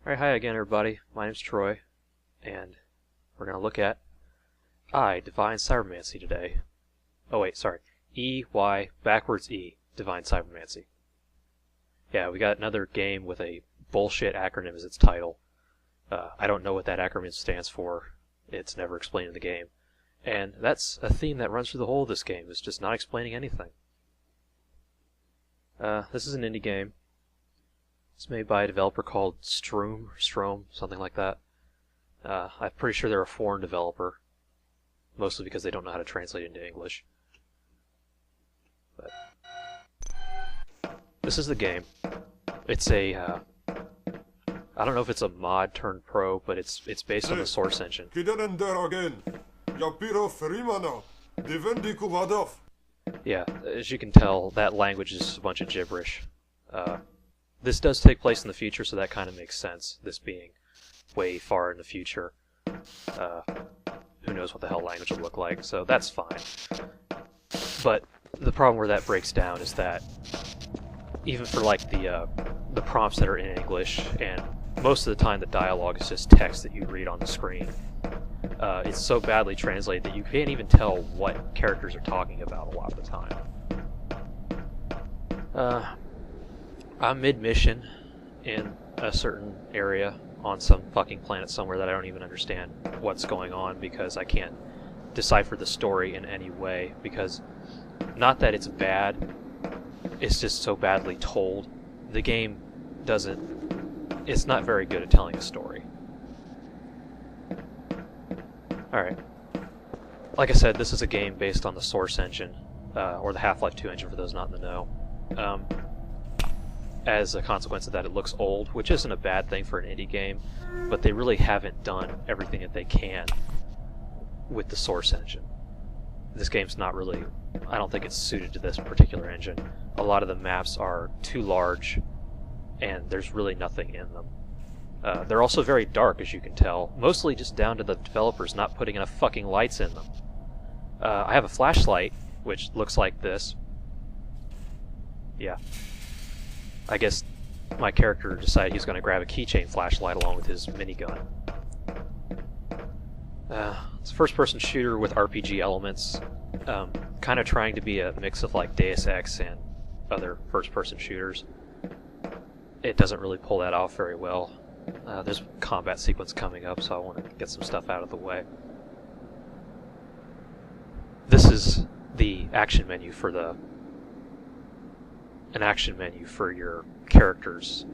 Alright, hi again everybody. My name's Troy, and we're going to look at Divine Cybermancy today. Oh wait, sorry. E.Y. backwards E, Divine Cybermancy. Yeah, we got another game with a bullshit acronym as its title. I don't know what that acronym stands for. It's never explained in the game. And that's a theme that runs through the whole of this game, is just not explaining anything. This is an indie game. It's made by a developer called Strom, something like that. I'm pretty sure they're a foreign developer, mostly because they don't know how to translate into English. But this is the game. It's a, I don't know if it's a mod turned pro, but it's based on the source engine. Yeah, as you can tell, that language is just a bunch of gibberish. This does take place in the future, so that kind of makes sense, this being way far in the future. Who knows what the hell language will look like, so that's fine. But the problem where that breaks down is that even for like the prompts that are in English, and most of the time the dialogue is just text that you read on the screen, it's so badly translated that you can't even tell what characters are talking about a lot of the time. I'm mid-mission in a certain area on some fucking planet somewhere that I don't even understand what's going on because I can't decipher the story in any way, because not that it's bad, it's just so badly told. The game it's not very good at telling a story. Alright. Like I said, this is a game based on the Source engine, or the Half-Life 2 engine for those not in the know. As a consequence of that, it looks old, which isn't a bad thing for an indie game, but they really haven't done everything that they can with the Source engine. This game's not really, I don't think it's suited to this particular engine. A lot of the maps are too large, and there's really nothing in them. They're also very dark, as you can tell, mostly just down to the developers not putting enough fucking lights in them. I have a flashlight, which looks like this. Yeah. I guess my character decided he's going to grab a keychain flashlight along with his minigun. It's a first-person shooter with RPG elements, kind of trying to be a mix of like Deus Ex and other first-person shooters. It doesn't really pull that off very well. There's a combat sequence coming up, so I want to get some stuff out of the way. This is the action menu for an action menu for your character's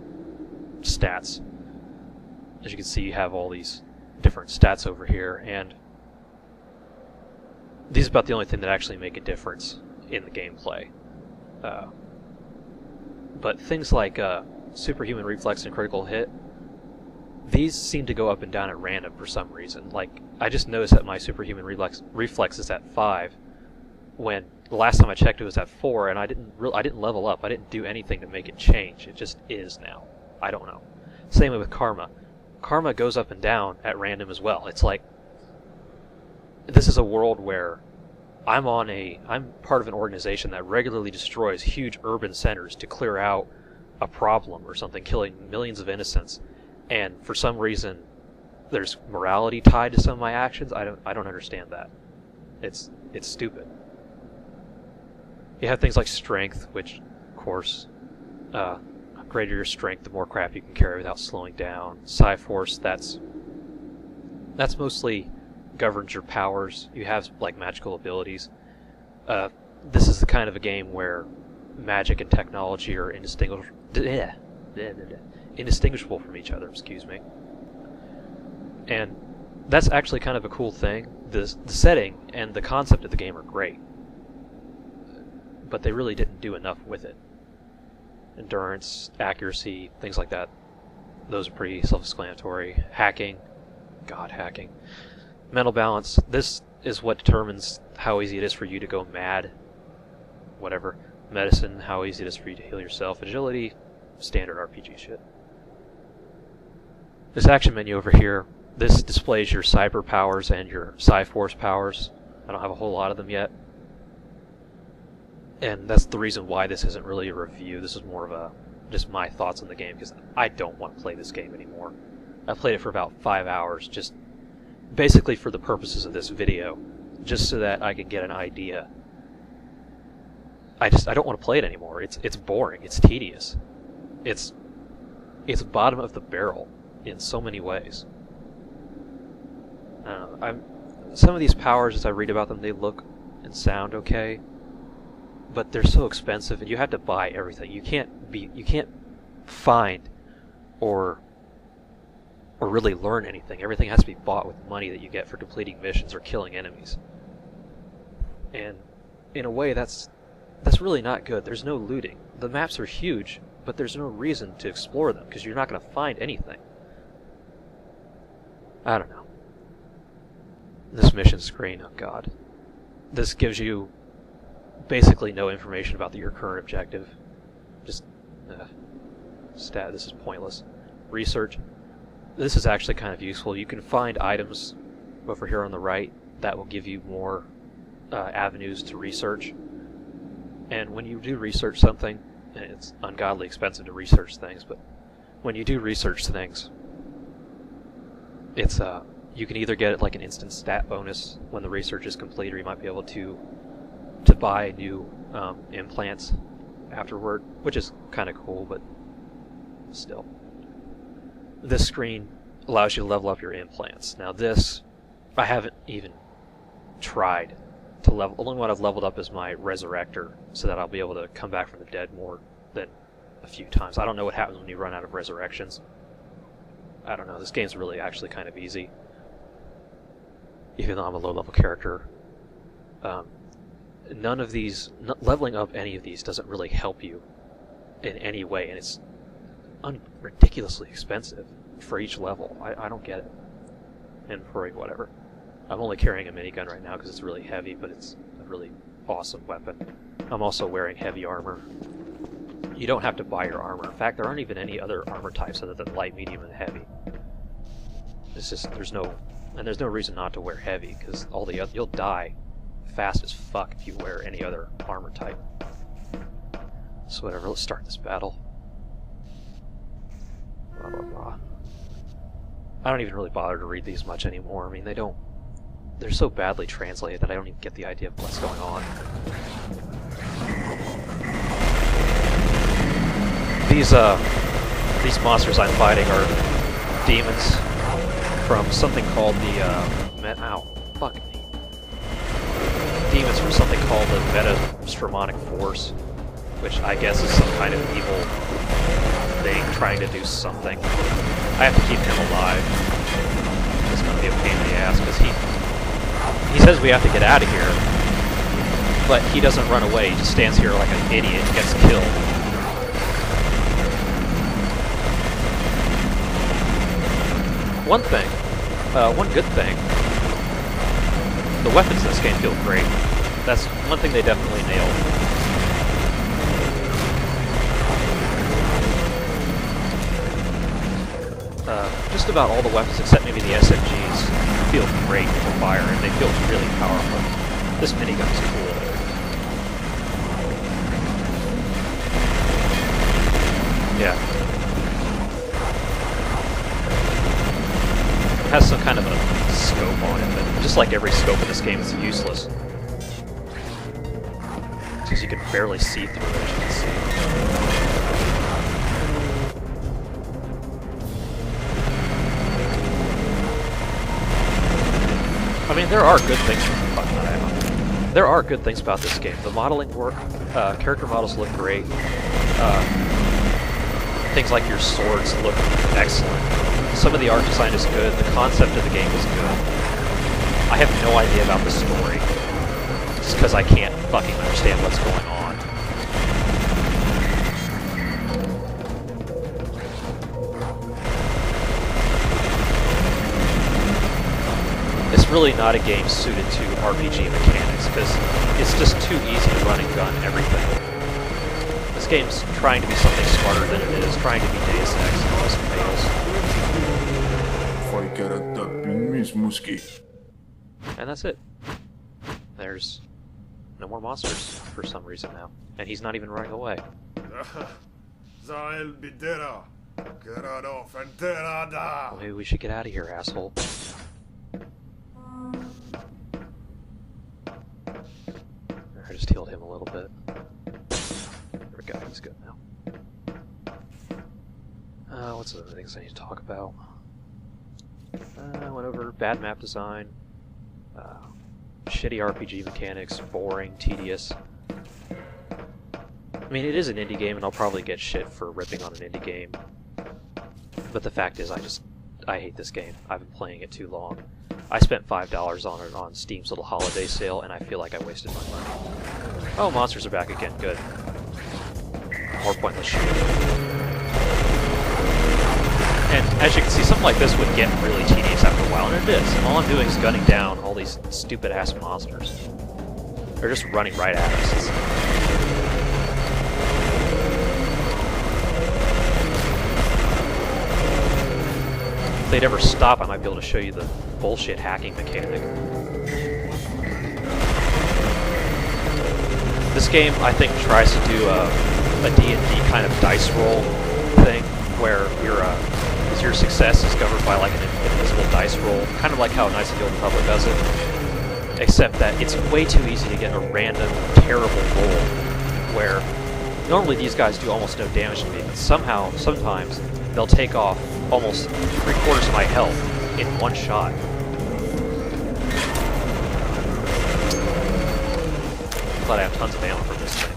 stats. As you can see, you have all these different stats over here, and these are about the only thing that actually make a difference in the gameplay. But things like superhuman reflex and critical hit, these seem to go up and down at random for some reason. Like, I just noticed that my superhuman reflex is at 5, when the last time I checked it was at 4, and I didn't level up. I didn't do anything to make it change. It just is now. I don't know. Same way with karma. Karma goes up and down at random as well. It's like, this is a world where I'm part of an organization that regularly destroys huge urban centers to clear out a problem or something, killing millions of innocents. And for some reason, there's morality tied to some of my actions. I don't understand that. It's stupid. You have things like strength, which, of course, the greater your strength, the more crap you can carry without slowing down. Psi-Force, that's mostly governs your powers. You have, like, magical abilities. This is the kind of a game where magic and technology are indistinguishable from each other, excuse me. And that's actually kind of a cool thing. The setting and the concept of the game are great, but they really didn't do enough with it. Endurance, accuracy, things like that, those are pretty self-explanatory. Hacking, God, hacking. Mental balance, this is what determines how easy it is for you to go mad. Whatever. Medicine, how easy it is for you to heal yourself. Agility, standard RPG shit. This action menu over here, this displays your cyber powers and your Psi-Force powers. I don't have a whole lot of them yet. And that's the reason why this isn't really a review. This is more of a just my thoughts on the game, because I don't want to play this game anymore. I played it for about 5 hours, just basically for the purposes of this video, just so that I can get an idea. I don't want to play it anymore. It's boring. It's tedious. It's bottom of the barrel in so many ways. I don't know. Some of these powers, as I read about them, they look and sound okay, but they're so expensive, and you have to buy everything. You can't find or really learn anything. Everything has to be bought with money that you get for completing missions or killing enemies. And in a way, that's really not good. There's no looting. The maps are huge, but there's no reason to explore them, because you're not going to find anything. I don't know. This mission screen, oh god. This gives you basically no information about your current objective. Just, this is pointless. Research. This is actually kind of useful. You can find items over here on the right that will give you more avenues to research. And when you do research something, and it's ungodly expensive to research things, but when you do research things, it's you can either get it like an instant stat bonus when the research is complete, or you might be able to buy new implants afterward, which is kind of cool, but still. This screen allows you to level up your implants. Now this, I haven't even tried to level. The only one I've leveled up is my Resurrector, so that I'll be able to come back from the dead more than a few times. I don't know what happens when you run out of resurrections. I don't know. This game's really actually kind of easy, even though I'm a low-level character. None of these, leveling up any of these doesn't really help you in any way, and it's ridiculously expensive for each level. I don't get it. And for whatever. I'm only carrying a minigun right now because it's really heavy, but it's a really awesome weapon. I'm also wearing heavy armor. You don't have to buy your armor. In fact, there aren't even any other armor types other than light, medium, and heavy. It's just, there's no reason not to wear heavy, because you'll die fast as fuck if you wear any other armor type. So whatever, let's start this battle. Blah blah blah. I don't even really bother to read these much anymore. I mean, they're so badly translated that I don't even get the idea of what's going on. These monsters I'm fighting are demons from something called demons from something called the Meta-Stramonic Force, which I guess is some kind of evil thing trying to do something. I have to keep him alive. It's going to be a pain in the ass, because he says we have to get out of here, but he doesn't run away. He just stands here like an idiot and gets killed. One good thing, the weapons in this game feel great. That's one thing they definitely nailed. Just about all the weapons, except maybe the SMGs, feel great to fire, and they feel really powerful. This minigun's cool. Yeah. It has some kind of a scope on it, but just like every scope in this game, it's useless. Because you can barely see through it, as you can see. I mean, there are good things. There are good things about this game. The modeling work, character models look great. Things like your swords look excellent. Some of the art design is good. The concept of the game is good. I have no idea about the story, just because I can't fucking understand what's going on. It's really not a game suited to RPG mechanics, because it's just too easy to run and gun everything. This game's trying to be something smarter than it is, trying to be Deus Ex, and almost fails. And that's it. There's no more monsters for some reason now. And he's not even running away. Well, maybe we should get out of here, asshole. I just healed him a little bit. There we go, he's good now. What's the other things I need to talk about? I went over bad map design, shitty RPG mechanics, boring, tedious. I mean, it is an indie game, and I'll probably get shit for ripping on an indie game. But the fact is, I hate this game. I've been playing it too long. I spent $5 on it on Steam's little holiday sale, and I feel like I wasted my money. Oh, monsters are back again. Good. More pointless shit. And as you can see, something like this would get really tedious after a while, and it is. All I'm doing is gunning down all these stupid-ass monsters. They're just running right at us. If they'd ever stop, I might be able to show you the bullshit hacking mechanic. This game, I think, tries to do a D&D kind of dice roll thing, where your success is governed by like an invisible dice roll, kind of like how Knights of the Old Republic does it, except that it's way too easy to get a random, terrible roll, where normally these guys do almost no damage to me, but sometimes, they'll take off almost 3/4 of my health in one shot. Glad I have tons of ammo for this thing.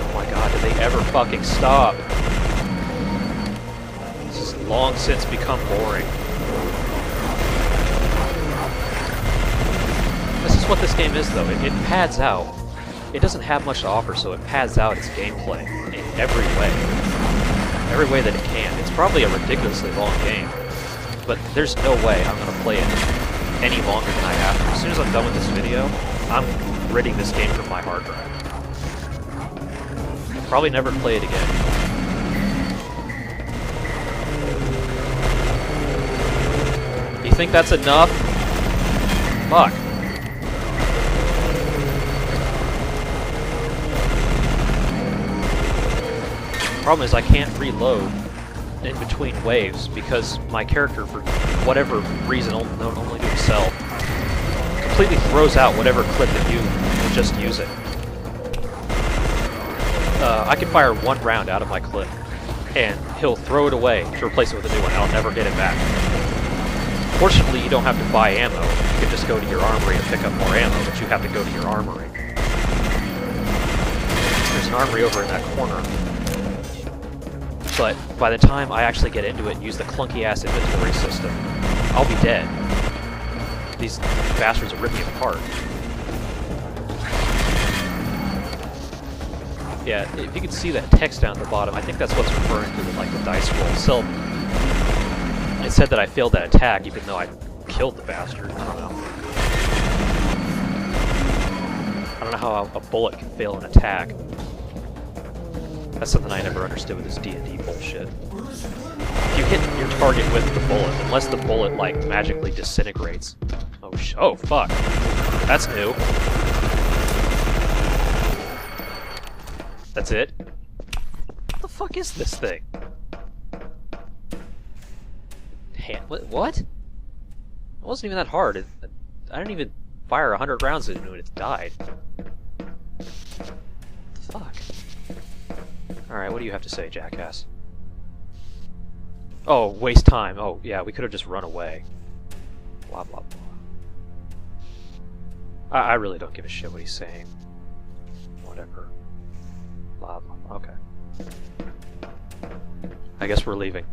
Oh my god, did they ever fucking stop? This has long since become boring. This is what this game is, though. It pads out. It doesn't have much to offer, so it pads out its gameplay in every way. Every way that it can. It's probably a ridiculously long game, but there's no way I'm going to play it any longer than I have to. As soon as I'm done with this video, I'm ridding this game from my hard drive. I'll probably never play it again. You think that's enough? Fuck. Problem is I can't reload in between waves because my character, for whatever reason known only to himself, completely throws out whatever clip that you were just using. I can fire one round out of my clip, and he'll throw it away to replace it with a new one, and I'll never get it back. Fortunately, you don't have to buy ammo. You can just go to your armory and pick up more ammo, but you have to go to your armory. There's an armory over in that corner. But by the time I actually get into it and use the clunky-ass inventory system, I'll be dead. These bastards are ripping me apart. Yeah, if you can see that text down at the bottom, I think that's what's referring to like the dice roll. So it said that I failed that attack, even though I killed the bastard. I don't know how a bullet can fail an attack. That's something I never understood with this D&D bullshit. If you hit your target with the bullet, unless the bullet, like, magically disintegrates. Oh, fuck. That's new. That's it? What the fuck is this thing? What? It wasn't even that hard. I didn't even fire 100 rounds into it, it died. What the fuck? Alright, what do you have to say, jackass? Oh, waste time. Oh, yeah, we could have just run away. Blah, blah, blah. I really don't give a shit what he's saying. Whatever. Blah, blah. Okay. I guess we're leaving.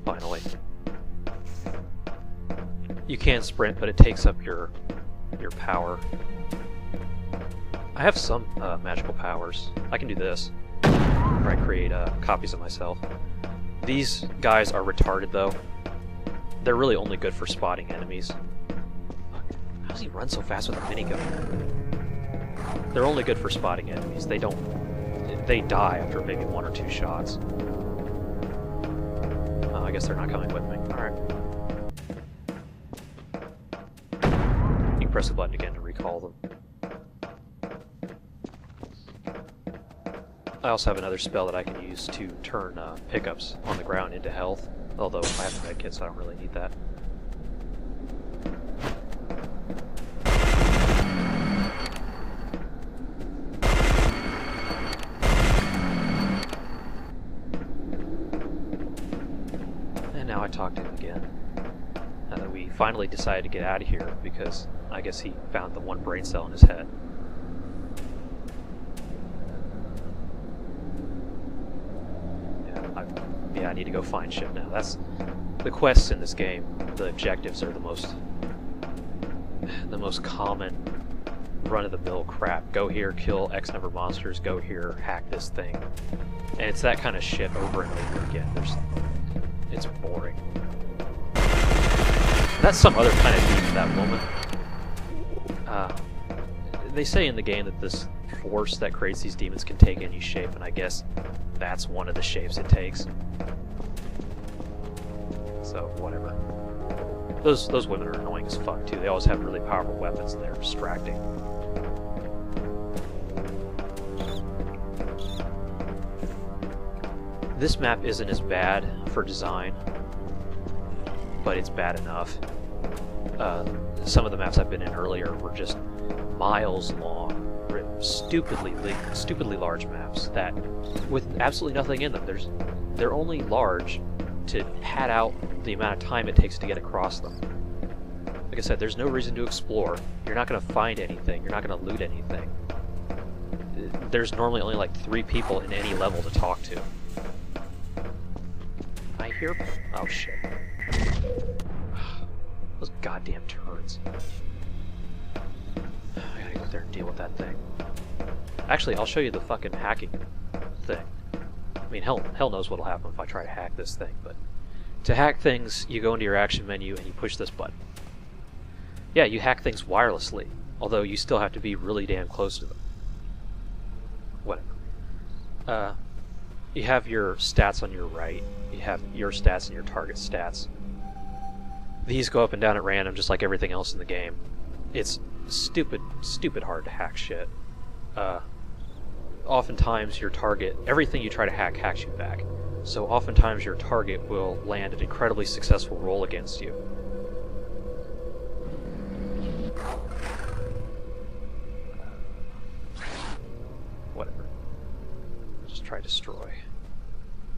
Finally. You can sprint, but it takes up your power. I have some magical powers. I can do this. Where I create copies of myself. These guys are retarded, though. They're really only good for spotting enemies. How does he run so fast with a minigun? They're only good for spotting enemies. They die after maybe 1 or 2 shots. I guess they're not coming with me. Alright. press the button again to recall them. I also have another spell that I can use to turn pickups on the ground into health, although I have a med kit, so I don't really need that. And now I talk to him again. We finally decided to get out of here because I guess he found the one brain cell in his head. Yeah, I need to go find shit now. That's the quests in this game. The objectives are the most common run-of-the-mill crap. Go here, kill X number of monsters. Go here, hack this thing, and it's that kind of shit over and over again. It's boring. That's some other kind of theme to that woman. They say in the game that this force that creates these demons can take any shape, and I guess that's one of the shapes it takes. So, whatever. Those women are annoying as fuck, too. They always have really powerful weapons, and they're distracting. This map isn't as bad for design, but it's bad enough. Some of the maps I've been in earlier were just miles long, stupidly large maps that, with absolutely nothing in them, they're only large to pad out the amount of time it takes to get across them. Like I said, there's no reason to explore. You're not going to find anything. You're not going to loot anything. There's normally only like 3 people in any level to talk to. I hear... oh shit. Those goddamn turds. I gotta go there and deal with that thing. Actually, I'll show you the fucking hacking thing. I mean, hell knows what'll happen if I try to hack this thing, but to hack things, you go into your action menu and you push this button. Yeah, you hack things wirelessly, although you still have to be really damn close to them. Whatever. You have your stats on your right. You have your stats and your target stats. These go up and down at random, just like everything else in the game. It's stupid hard to hack shit. Oftentimes your target, everything you try to hack hacks you back. So oftentimes your target will land an incredibly successful roll against you. Whatever. Just try destroy.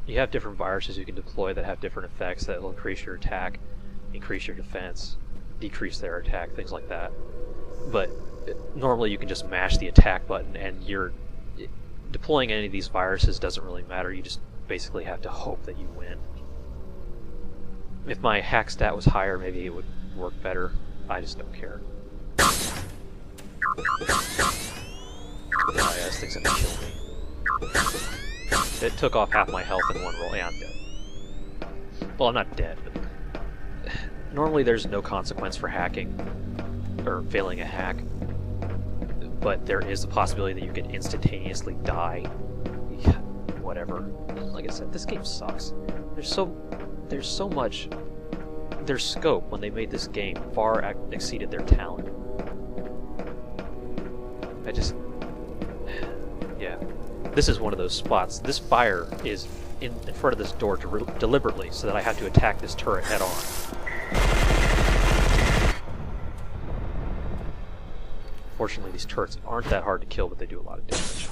You have different viruses you can deploy that have different effects that will increase your attack, increase your defense, decrease their attack, things like that. But normally you can just mash the attack button and deploying any of these viruses doesn't really matter. You just basically have to hope that you win. If my hack stat was higher, maybe it would work better. I just don't care. Oh yeah, this thing's gonna kill me. It took off half my health in one roll. Yeah, I'm dead. Well, I'm not dead, but normally there's no consequence for hacking, or failing a hack, but there is the possibility that you could instantaneously die. Yeah, whatever. Like I said, this game sucks. There's so much... Their scope when they made this game far exceeded their talent. Yeah. This is one of those spots. This fire is in front of this door deliberately so that I have to attack this turret head on. Fortunately, these turrets aren't that hard to kill, but they do a lot of damage.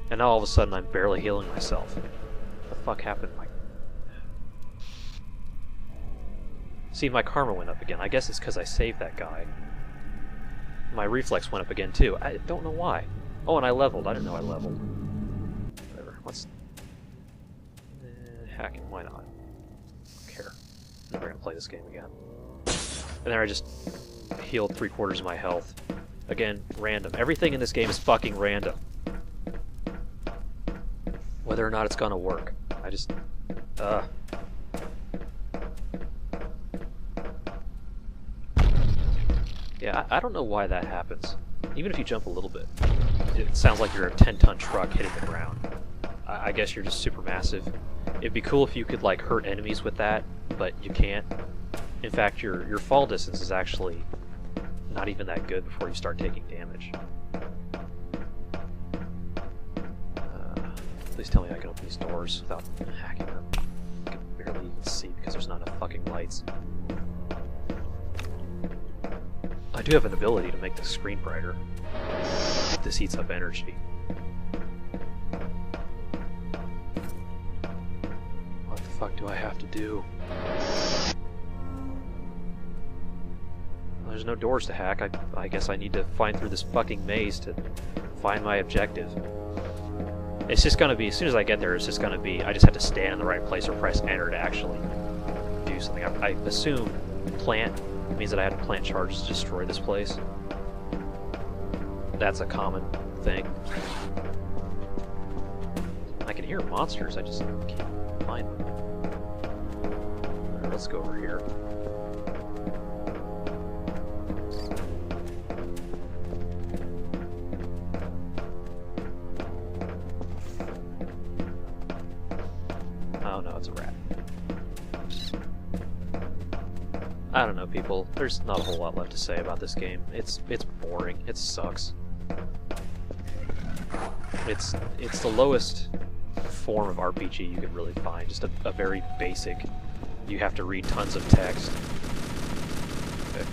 And now all of a sudden I'm barely healing myself. What the fuck happened? See, my karma went up again. I guess it's because I saved that guy. My reflex went up again too. I don't know why. Oh, and I leveled. I didn't know I leveled. Whatever. Let's... hacking. Why not? I don't care. Never gonna play this game again. And then I just healed 3/4 of my health. Again, random. Everything in this game is fucking random. Whether or not it's gonna work. I just... Yeah, I don't know why that happens. Even if you jump a little bit, it sounds like you're a 10-ton truck hitting the ground. I guess you're just super massive. It'd be cool if you could, like, hurt enemies with that, but you can't. In fact, your fall distance is actually not even that good before you start taking damage. Please tell me I can open these doors without hacking them. I can barely even see because there's not enough fucking lights. I do have an ability to make the screen brighter. This heats up energy. What the fuck do I have to do? Well, there's no doors to hack. I guess I need to find through this fucking maze to find my objective. It's just gonna be, as soon as I get there, it's just gonna be, I just have to stand in the right place or press enter to actually do something. I assume plant means that I had to plant charges to destroy this place. That's a common thing. I can hear monsters, I just can't find them. Alright, let's go over here. Oh no, it's a rat. I don't know, people. There's not a whole lot left to say about this game. It's boring. It sucks. It's the lowest form of RPG you can really find. Just a very basic. You have to read tons of text. Okay.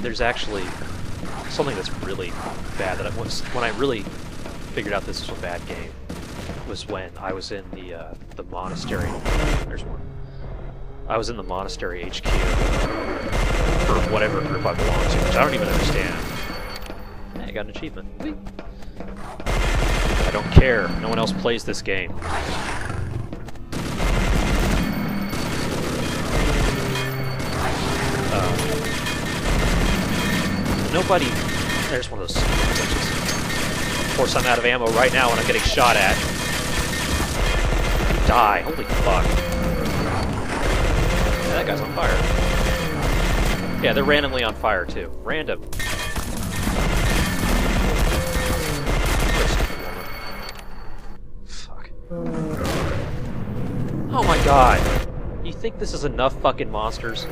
There's actually something that's really bad that when I really figured out this was a bad game was when I was in the monastery. There's one. I was in the monastery HQ for whatever group I belong to, which I don't even understand. Hey, I got an achievement. Whee! I don't care. No one else plays this game. Nobody... There's one of those glitches. Of course, I'm out of ammo right now and I'm getting shot at. Die. Holy fuck. Yeah, that guy's on fire. Yeah, they're randomly on fire, too. Random. Fuck. Oh my god. You think this is enough fucking monsters?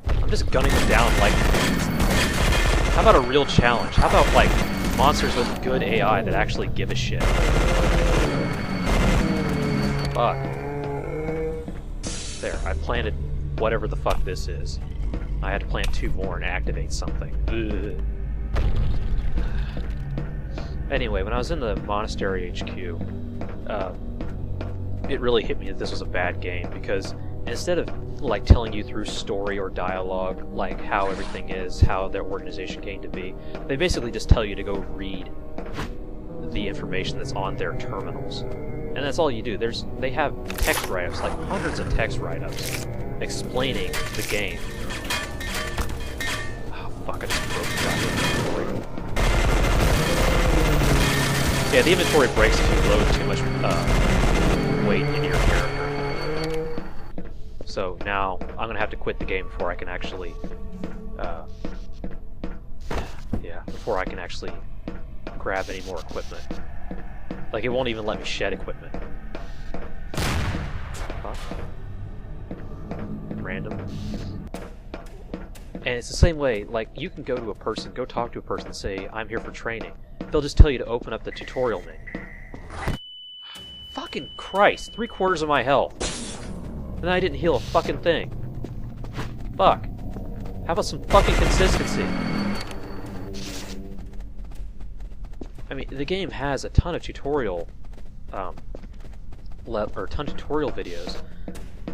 I'm just gunning them down like... How about a real challenge? How about, like, monsters with good AI that actually give a shit? Fuck. There, I planted whatever the fuck this is. I had to plant 2 more and activate something. Ugh. Anyway, when I was in the monastery HQ, it really hit me that this was a bad game, because instead of like telling you through story or dialogue like how everything is, how their organization came to be, they basically just tell you to go read the information that's on their terminals. And that's all you do. They have text write-ups, like hundreds of text write-ups, explaining the game. Oh fuck, I just broke the goddamn inventory. Yeah, the inventory breaks if you load too much weight into your character. So now, I'm gonna have to quit the game before I can actually, before I can actually grab any more equipment. Like, it won't even let me shed equipment. Huh? Random. And it's the same way, like, you can go to a person, go talk to a person and say, I'm here for training. They'll just tell you to open up the tutorial menu. Fucking Christ, 3/4 of my health. And I didn't heal a fucking thing. Fuck. How about some fucking consistency? I mean, the game has a ton of tutorial, tutorial videos,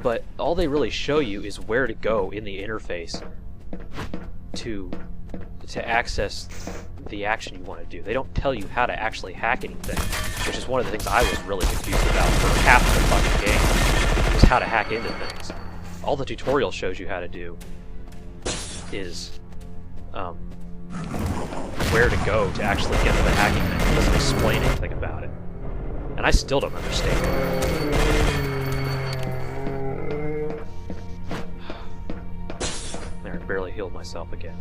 but all they really show you is where to go in the interface to access the action you want to do. They don't tell you how to actually hack anything, which is one of the things I was really confused about for half the fucking game, was how to hack into things. All the tutorial shows you how to do is, where to go to actually get to the hacking thing. It doesn't explain anything about it. And I still don't understand it. There, I barely healed myself again.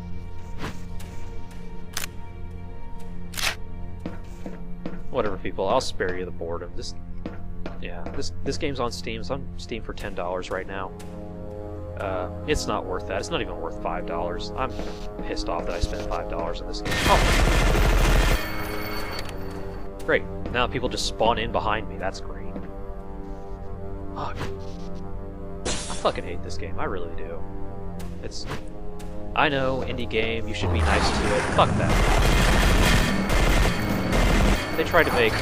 Whatever, people, I'll spare you the boredom. This game's on Steam. It's on Steam for $10 right now. It's not worth that. It's not even worth $5. I'm pissed off that I spent $5 in this game. Oh! Great. Now people just spawn in behind me. That's great. Fuck. I fucking hate this game. I really do. It's... I know, indie game, you should be nice to it. Fuck that. They tried to make...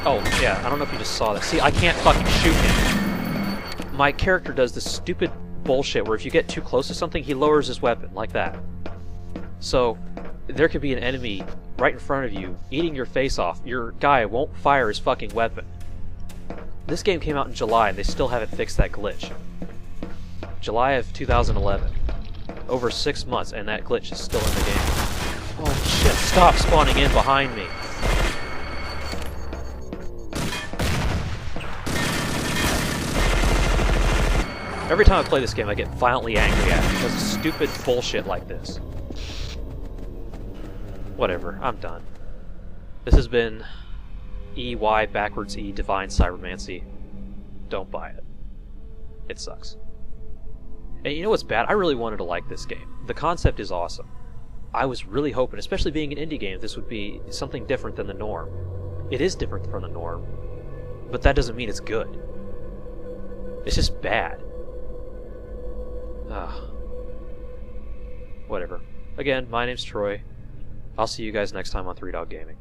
Oh, yeah, I don't know if you just saw that. See, I can't fucking shoot him. My character does this stupid bullshit where if you get too close to something, he lowers his weapon, like that. So, there could be an enemy right in front of you, eating your face off. Your guy won't fire his fucking weapon. This game came out in July, and they still haven't fixed that glitch. July of 2011. Over 6 months, and that glitch is still in the game. Holy shit, stop spawning in behind me! Every time I play this game, I get violently angry at it because of stupid bullshit like this. Whatever, I'm done. This has been E.Y. backwards E Divine Cybermancy. Don't buy it. It sucks. And you know what's bad? I really wanted to like this game. The concept is awesome. I was really hoping, especially being an indie game, this would be something different than the norm. It is different from the norm, but that doesn't mean it's good. It's just bad. Whatever. Again, my name's Troy. I'll see you guys next time on 3 Dog Gaming.